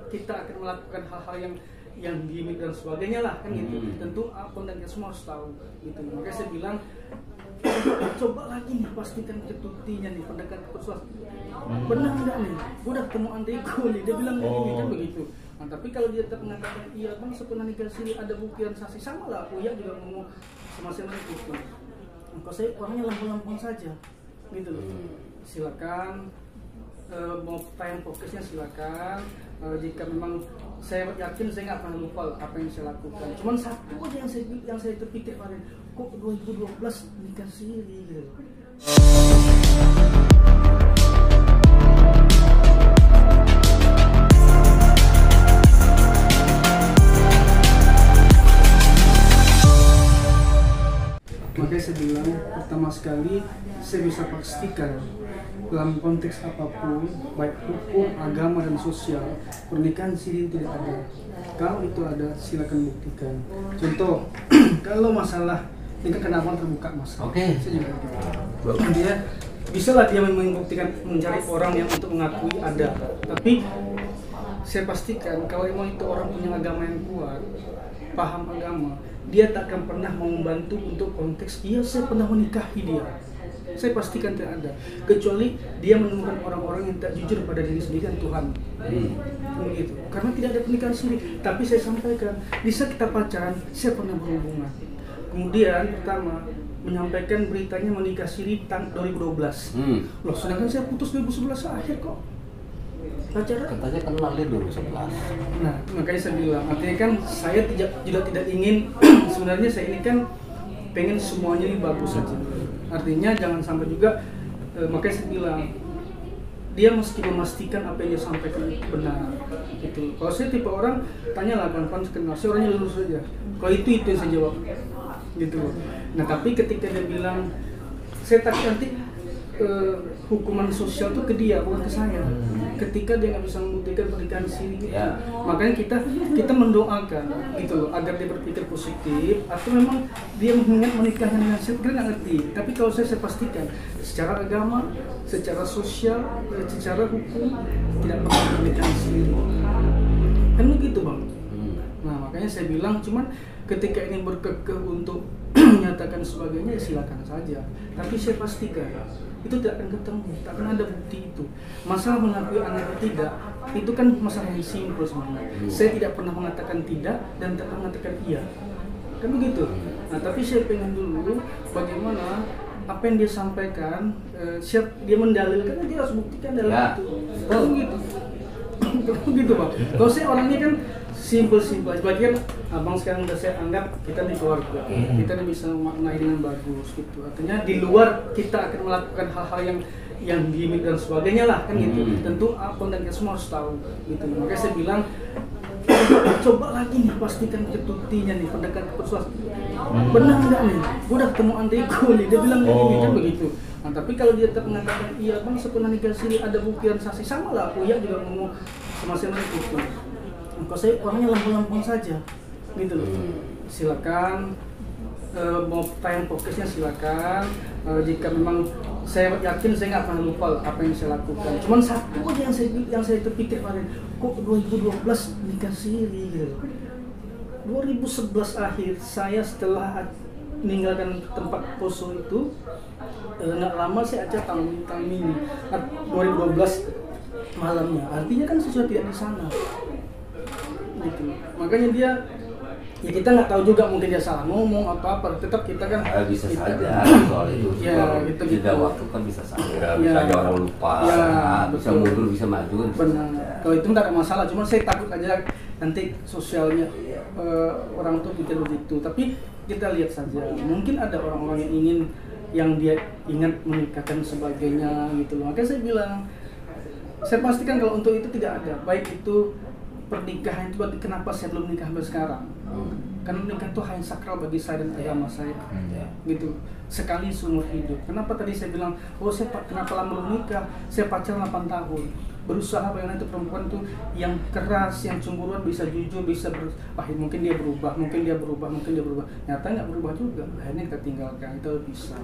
kita akan melakukan hal-hal yang gimmick dan sebagainya lah kan gitu. Tentu akun dan kita semua harus tahu gitu. Makanya saya bilang coba lagi nih pastikan buktinya nih pendekatan persuasi. Benar enggak nih? Gue udah ketemu Andriko nih, dia bilang gini kan begitu. Nah, tapi kalau dia tetap mengatakan iya bang sepenuhnya negasi ada bukti dan saksi, sama lah Uya juga ngomong sama saya itu. Kalau saya orangnya lampung-lampung saja gitu loh. Silakan mau tayang podcastnya silakan. Jika memang saya yakin saya nggak pernah lupa apa yang saya lakukan. Cuman satu aja yang saya terpikir kemarin, kok 2012 nikah siri gitu. Makanya saya bilang pertama sekali saya bisa pastikan dalam konteks apapun, baik hukum, agama, dan sosial, pernikahan siri tidak ada. Kalau itu ada, silakan buktikan. Contoh, kalau masalah nikah kenapa terbuka mas? Saya juga gitu. Dia bisalah dia membuktikan mencari orang yang untuk mengakui ada. Tapi saya pastikan kalau memang itu orang punya agama yang kuat, paham agama, dia tak akan pernah mau membantu untuk konteks iya saya pernah menikahi dia. Saya pastikan tidak ada, kecuali dia menemukan orang-orang yang tak jujur pada diri sendiri dan Tuhan. Begitu. Karena tidak ada pernikahan siri. Tapi saya sampaikan, di saat kita pacaran, saya pernah berhubungan. Kemudian pertama menyampaikan beritanya menikah siri tahun 2012. Loh, sedangkan saya putus 2011 akhir kok. Pacaran? Katanya kenal dia 2011. Nah, makanya saya bilang, artinya kan saya juga tidak ingin sebenarnya saya ini kan pengen semuanya ini bagus saja. Artinya jangan sampai juga makanya saya bilang dia mesti memastikan apa yang dia sampaikan benar gitu. Kalau saya tipe orang tanyalah kawan-kawan kenal, saya orangnya lurus saja. Kalau itu yang saya jawab gitu. Nah tapi ketika dia bilang saya takut nanti hukuman sosial itu ke dia bukan ke saya. Ketika dia nggak bisa membuktikan pernikahan siri gitu. Makanya kita mendoakan gitu loh agar dia berpikir positif atau memang dia mengingat menikahnya dengan saya nggak ngerti. Tapi kalau saya pastikan secara agama, secara sosial, secara hukum tidak pernah pernikahan siri. Kan begitu bang. Nah makanya saya bilang cuman ketika ini berkekeh untuk menyatakan sebagainya ya silakan saja. Tapi saya pastikan itu tidak akan ketemu, tak akan ada bukti itu. Masalah mengakui anak atau tidak, itu kan masalah yang simpel sebenarnya. Saya tidak pernah mengatakan tidak dan tak pernah mengatakan iya. Kan begitu. Nah tapi saya pengen dulu bagaimana apa yang dia sampaikan, siap dia mendalilkan, dia harus buktikan dalam itu. Kan begitu. Begitu bang. Kalau saya orangnya kan simple. Sebagian abang sekarang udah saya anggap kita di keluarga, kita bisa memaknai dengan bagus gitu. Artinya di luar kita akan melakukan hal-hal yang gimmick dan sebagainya lah kan gitu. Tentu akun dan kita semua harus tahu gitu. Makanya saya bilang coba lagi nih pastikan buktinya nih pendekatan persuasi. Benar enggak nih? Gue udah ketemu Andriko nih, dia bilang gini kan begitu. Nah tapi kalau dia tetap mengatakan iya bang sepenuhnya negasi ada bukti dan saksi, sama lah Uya juga ngomong sama saya itu. Kalau saya orangnya lampung-lampung saja gitu loh. Silakan mau tayang podcastnya silakan. Jika memang saya yakin saya nggak pernah lupa apa yang saya lakukan. Cuman satu aja yang saya terpikir kemarin, kok 2012 nikah siri gitu. 2011 akhir saya setelah meninggalkan tempat poso itu nggak lama saya ajak tahun ini 2012 malamnya. Artinya kan saya sudah tidak di sana. Gitu. Makanya dia ya kita nggak tahu juga mungkin dia salah ngomong apa tetap kita kan bisa kita, saja soal itu ya gitu waktu kan bisa saja bisa aja orang lupa bisa mundur bisa maju benar kalau itu nggak ada masalah cuma saya takut aja nanti sosialnya orang tuh pikir begitu tapi kita lihat saja mungkin ada orang-orang yang ingin yang dia ingat menikahkan sebagainya gitu loh makanya saya bilang saya pastikan kalau untuk itu tidak ada baik itu pernikahan itu kenapa saya belum nikah sampai sekarang karena nikah itu hal yang sakral bagi saya dan agama saya gitu sekali seumur hidup. Kenapa tadi saya bilang saya kenapa lama belum nikah, saya pacaran 8 tahun berusaha bagaimana itu perempuan itu yang keras yang cemburuan bisa jujur bisa mungkin dia berubah nyata nggak berubah juga akhirnya kita tinggalkan itu bisa.